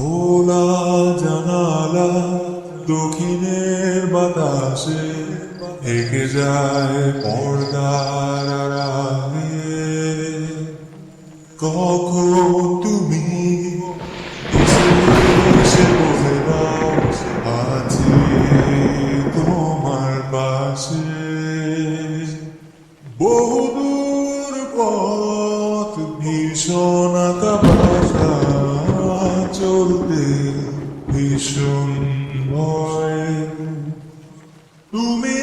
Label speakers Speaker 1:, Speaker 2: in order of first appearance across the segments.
Speaker 1: খোলা জানালা দক্ষিণের বাতাসে এঁকে যায় পর্দার আড়ালে। কখন তুমি এসে বলে দাও আছি তোমার পাশে। বহুদূর পথ ভীষণ আঁকা চলতে ভীষণ ভয়। তুমি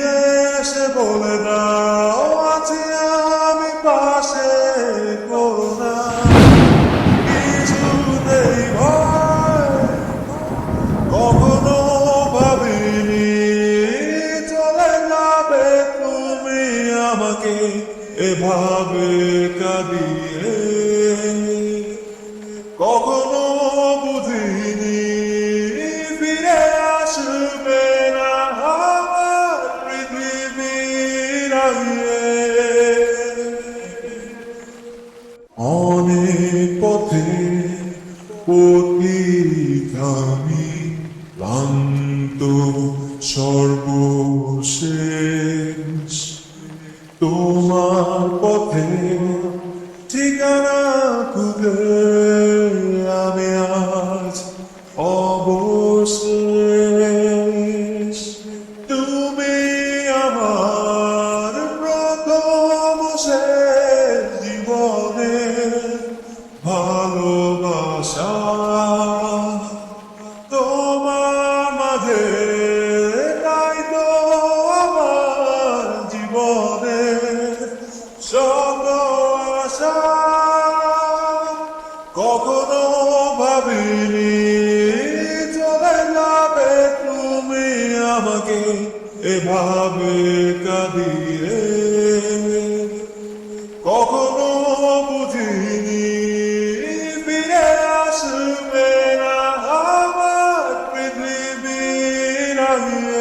Speaker 1: এসে বলে দাও আছি আমি পাশে, করোনা কিছুতেই ভয়। কখনো ভাবিনি চলে যাবে তুমি আমাকে এভাবে কাঁদিয়ে। কখনো বুঝিনি ফিরে আসবে না আমার পৃথিবীর আগে। অনেক পথে পথিক আমি ক্লান্ত সর্বশেষ। তোমার পথে ঠিকানা খুঁজে আমি আজ অবশেষ। তুমি আমার প্রথম শেষ জীবনের ভালোবাসা। তোমার মাঝে তাই তো আমার জীবনের শত আশা। কখনো ভাবিনি চলে যাবে তুমি আমাকে এভাবে কাঁদিয়ে। কখনো বুঝিনি ফিরে আসবে না আমার পৃথিবীর আগে।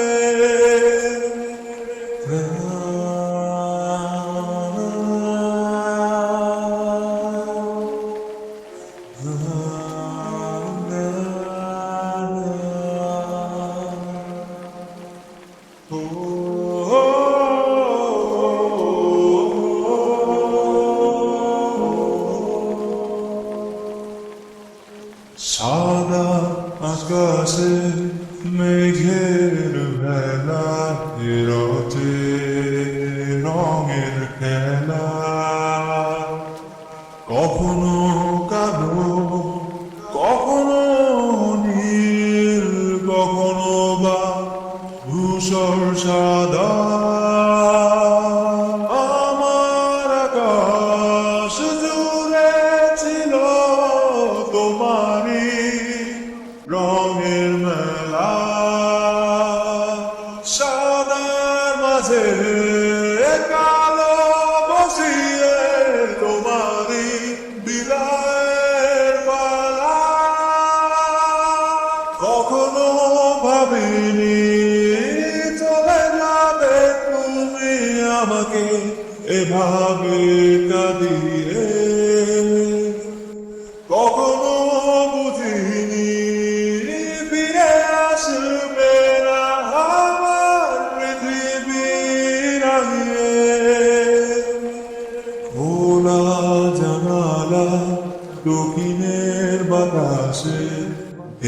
Speaker 1: সাদা আকাশে মেঘের ভেলা রতে রঙের খেলা। কখনো কালো কখনো নীল কখনো বা ধূসর সাদা। আমার আকাশ জুড়ে ছিল তোমারই রঙের মেলা। সাদার মাঝে কালো বসিয়ে তোমারই বিদায়ের পালা। কখনো ভাবিনি চলে যাবে তুমি আমাকে এভাবে কাঁদিয়ে। কখনো বুঝিনি ফিরে আসবে না আমার পৃথিবীর আগে। খোলা জানালা দক্ষিণের বাতাসে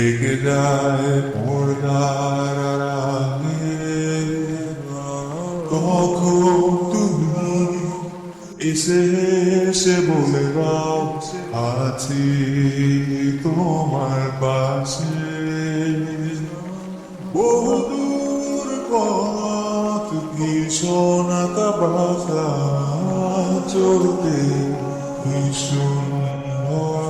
Speaker 1: এঁকে যায় পর্দার আড়ালে। কখন তুমি এসে বলে দাও আছি তোমার পাশে। বহুদূর পথ ভীষণ আঁকা চলতে ভীষণ ভয়।